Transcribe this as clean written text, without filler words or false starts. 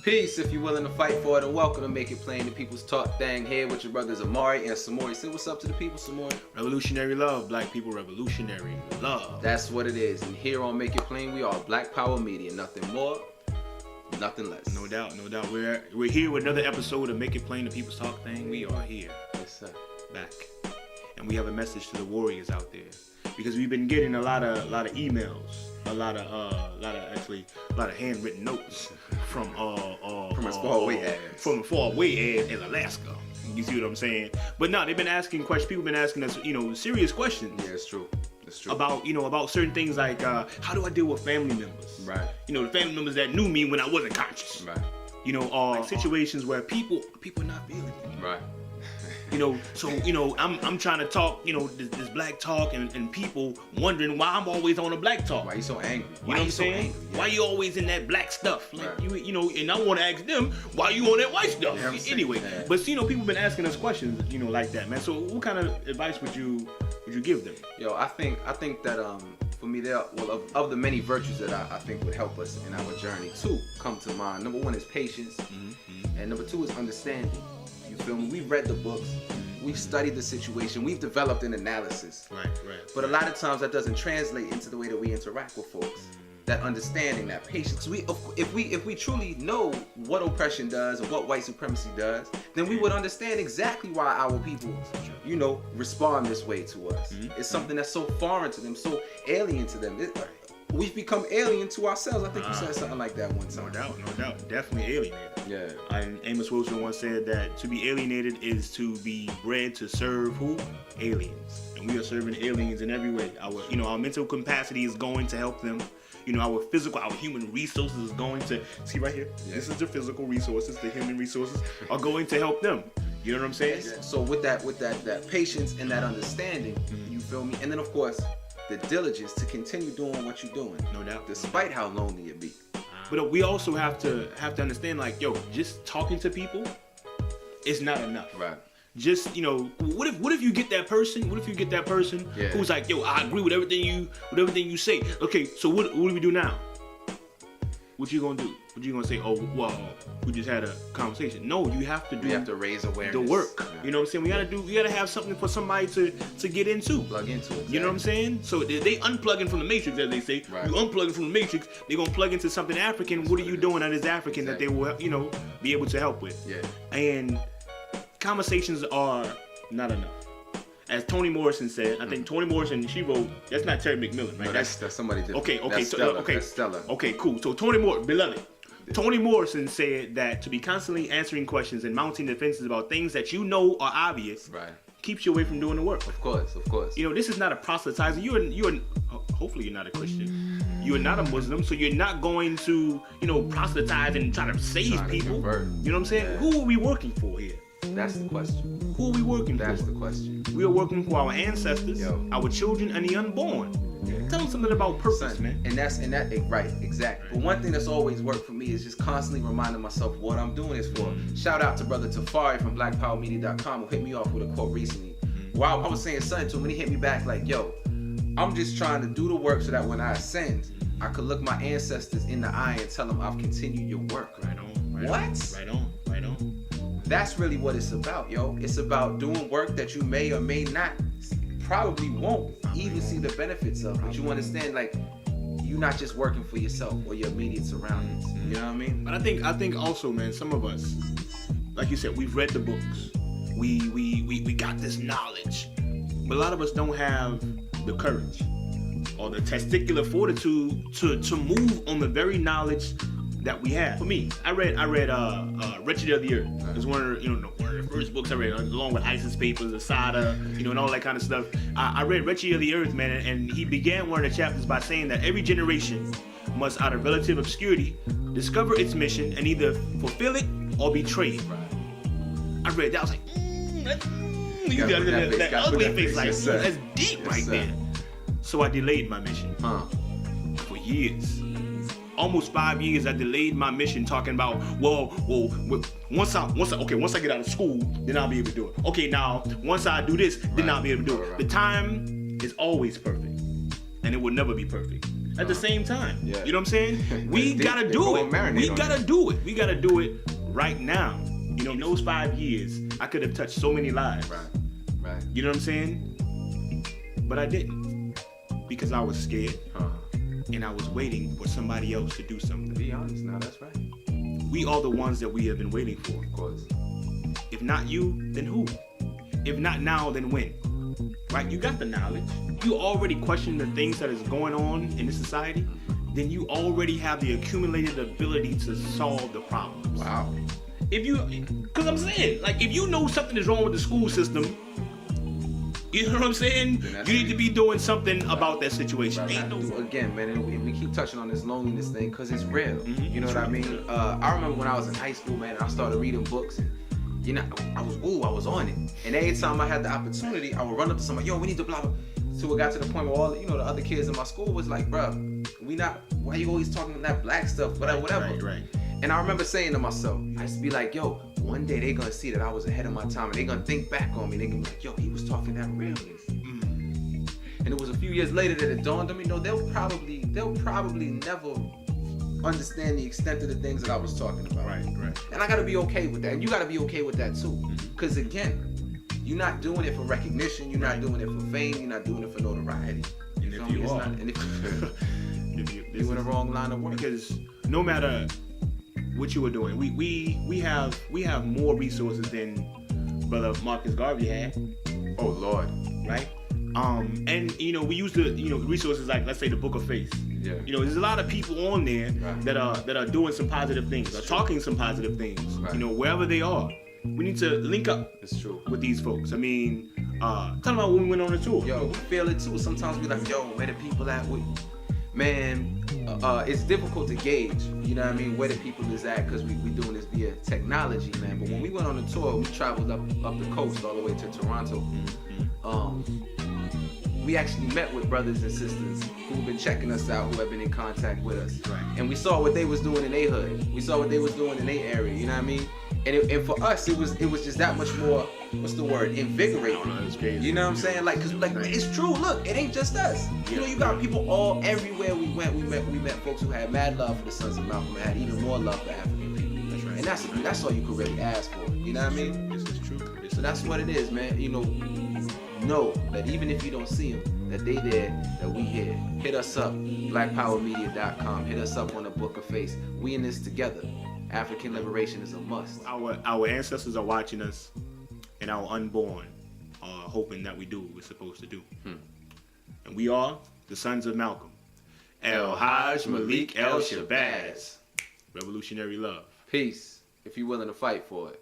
Peace, if you're willing to fight for it, and welcome to Make It Plain, the People's Talk thing here with your brothers Amari and Samori. Say what's up to the people, Samori. Revolutionary love, black people, revolutionary love. That's what it is. And here on Make It Plain, we are Black Power Media. Nothing more, nothing less. No doubt, no doubt. We're here with another episode of Make It Plain, the People's Talk thing. We are here. Yes, sir. Back. And we have a message to the warriors out there. Because we've been getting a lot of emails, a lot of handwritten notes from as far away as from far away as Alaska. You see what I'm saying? But no, they've been asking questions. People have been asking us, serious questions. Yeah, it's true. It's true. About certain things like how do I deal with family members? Right. The family members that knew me when I wasn't conscious. Right. Like situations where people are not feeling me. Right. I'm trying to talk, this black talk and people wondering why I'm always on a black talk. Why you so angry? You know what I'm saying? Yeah. Why you always in that black stuff? Like, right. And I want to ask them, why you on that white stuff? Yeah, anyway, yeah. But people been asking us questions, like that, man. So what kind of advice would you give them? Yo, I think that for me, of the many virtues that I think would help us in our journey, two come to mind. Number one is patience, and number two is understanding. You feel me? We've read the books, we've studied the situation, we've developed an analysis. Right. But a lot of times that doesn't translate into the way that we interact with folks. That understanding, that patience. If we truly know what oppression does and what white supremacy does, then we would understand exactly why our people, respond this way to us. It's something that's so foreign to them, so alien to them. We've become alien to ourselves. I think you said something like that one time. No doubt. Definitely alienated. Yeah. And Amos Wilson once said that to be alienated is to be bred to serve who? Aliens. And we are serving aliens in every way. Our mental capacity is going to help them. Our human resources is going to, see right here? Yeah. This is the physical resources, the human resources are going to help them. You know what I'm saying? Yeah. So with that patience and that understanding, you feel me? And then of course, the diligence to continue doing what you're doing. No doubt. Despite how lonely it be. But we also have to understand, just talking to people is not enough. Right. Just, what if you get that person? What if you get that person who's like, yo, I agree with everything you say. Okay, so what do we do now? What you gonna do? What you gonna say? Oh, well, we just had a conversation. No, you have to do. You have to raise awareness. The work. Yeah. You know what I'm saying? We gotta have something for somebody to get into. Plug into it. Exactly. You know what I'm saying? So they unplugging from the matrix, as they say. Right. You unplugging from the matrix, they gonna plug into something African. That's what are you doing that is African that they will, be able to help with? Yeah. And conversations are not enough. As Toni Morrison said, I think Toni Morrison, she wrote, that's not Terry McMillan, right? No, that's somebody different. Okay. That's Stella. That's Stella. Okay, cool. So beloved. Toni Morrison said that to be constantly answering questions and mounting defenses about things that you know are obvious keeps you away from doing the work. Of course. This is not a proselytizer. You're hopefully you're not a Christian. You are not a Muslim, so you're not going to, proselytize and try to save people. You know what I'm saying? Yeah. Who are we working for here? That's the question. Who are we working for? That's the question. We are working for our ancestors, our children, and the unborn. Tell them something about purpose, man. And that right, exactly. But one thing that's always worked for me is just constantly reminding myself what I'm doing this for. Shout out to brother Tafari from BlackPowerMedia.com who hit me off with a quote recently. While I was saying something to him, when he hit me back like, yo, I'm just trying to do the work so that when I ascend, I could look my ancestors in the eye and tell them I've continued your work. Right on. Right on. That's really what it's about, yo. It's about doing work that you may or may not, probably won't even see the benefits of. But you understand, you're not just working for yourself or your immediate surroundings. You know what I mean? But I think also, man, some of us, like you said, we've read the books. We got this knowledge. But a lot of us don't have the courage or the testicular fortitude to move on the very knowledge that we have. For me, I read Wretched of the Earth. It's one of the first books I read, along with Isis Papers, Asada, and all that kind of stuff. I read Wretched of the Earth, man, and he began one of the chapters by saying that every generation must, out of relative obscurity, discover its mission and either fulfill it or betray it. I read that, I was like, you got that ugly face, like, that's deep right there. So I delayed my mission for years. Almost 5 years I delayed my mission, talking about, once I get out of school, then I'll be able to do it. Okay, now once I do this, then I'll be able to do it. The time is always perfect, and it will never be perfect. at the same time. Yeah. You know what I'm saying? We gotta do it. We gotta do it. We gotta do it right now. You know, in those 5 years, I could have touched so many lives. Right. You know what I'm saying? But I didn't. Because I was scared. And I was waiting for somebody else to do something. Be honest now, that's right. We are the ones that we have been waiting for. Of course. If not you, then who? If not now, then when? Right? You got the knowledge. You already question the things that is going on in this society. Then you already have the accumulated ability to solve the problems. Wow. Because I'm saying, like, if you know something is wrong with the school system, you know what I'm saying? You need to be doing something about that situation. Again, man, and we keep touching on this loneliness thing because it's real. You know what I mean? I remember when I was in high school, man, I started reading books and, you know, I was on it. And every time I had the opportunity, I would run up to somebody, yo, we need to blah, blah. So it got to the point where all, you know, the other kids in my school was like, bruh, why you always talking that black stuff, whatever. Right. And I remember saying to myself, I used to be like, yo, one day they gonna see that I was ahead of my time and they gonna think back on me. They gonna be like, yo, he was talking that realness. And it was a few years later that it dawned on me, no, they'll probably never understand the extent of the things that I was talking about. Right. And I gotta be okay with that. And you gotta be okay with that too. Because again, you're not doing it for recognition, you're not doing it for fame, you're not doing it for notoriety. And if you are, you're in the wrong line of work. Because no matter what you were doing, we have more resources than Brother Marcus Garvey had. Oh Lord. Right? And you know, we use the resources like, let's say, the Book of Faith. Yeah. You know, there's a lot of people on there that are doing some positive things, are talking some positive things. Right. You know, wherever they are, we need to link up. It's true. With these folks. I mean, talking about when we went on the tour. Yo, we feel it too. Sometimes we like, yo, where the people at? Man, it's difficult to gauge. You know what I mean? Where the people is at because we doing this via technology, man. But when we went on the tour, we traveled up the coast all the way to Toronto. We actually met with brothers and sisters who've been checking us out, who have been in contact with us. Right. And we saw what they was doing in their hood. We saw what they was doing in their area, you know what I mean? And for us, it was just that much more, what's the word, invigorating. That's crazy. You know what I'm saying? Like, cause like it's true. Look, it ain't just us. You know, you got people everywhere we went. We met folks who had mad love for the Sons of Malcolm and had even more love for African people. That's right. And that's all you could really ask for. You know what I mean? This is true. So that's what it is, man. You know that even if you don't see them, that they there, that we here. Hit us up, blackpowermedia.com. Hit us up on the Book of Face. We in this together. African liberation is a must. Our ancestors are watching us, and our unborn are hoping that we do what we're supposed to do. And we are the Sons of Malcolm. El Hajj Malik El Shabazz. Revolutionary love. Peace, if you're willing to fight for it.